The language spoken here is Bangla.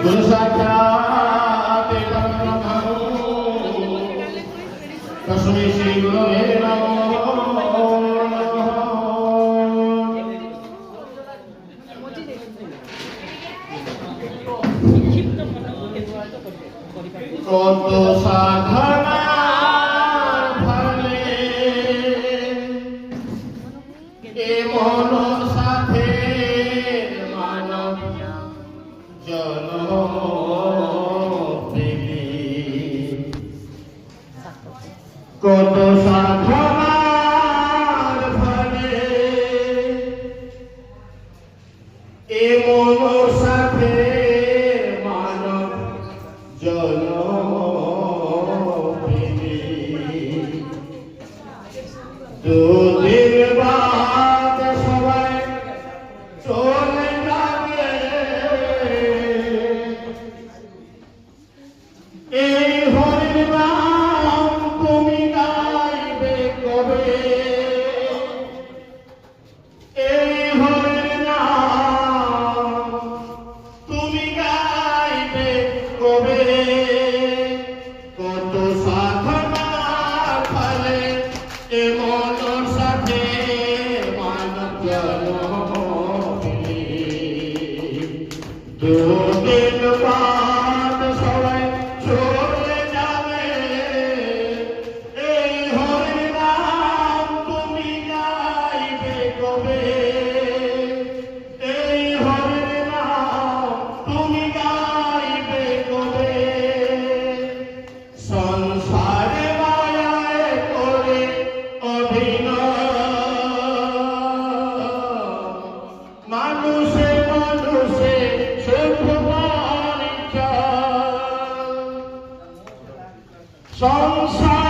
गुरु साक्षात् परब्रह्मणो तस्मै श्री गुरवे नमः। কত সাধনার ফলে এ মন সাথে মানব জনম প্রেমী, কত সাধনার ফলে এ মন সাথে মানব জনম প্রেমী। দুদিন বাদ সবাই চলে যাবে, এই হরির নাম তুমি গাইবে কবে, এই হরির নাম তুমি গাইবে কবে। কত সাধনার ফলে এ মনের সাথে মানব জনম পেলে। দুদিন বাদ সবাই চলে যাবে, এই হরির নাম তুমি গাইবে কবে, এই হরির নাম তুমি গাইবে কবে। সংসারে মায়ায় করে অভিনয়, মানুষে মানুষে সুখ পরিচয়। সংসার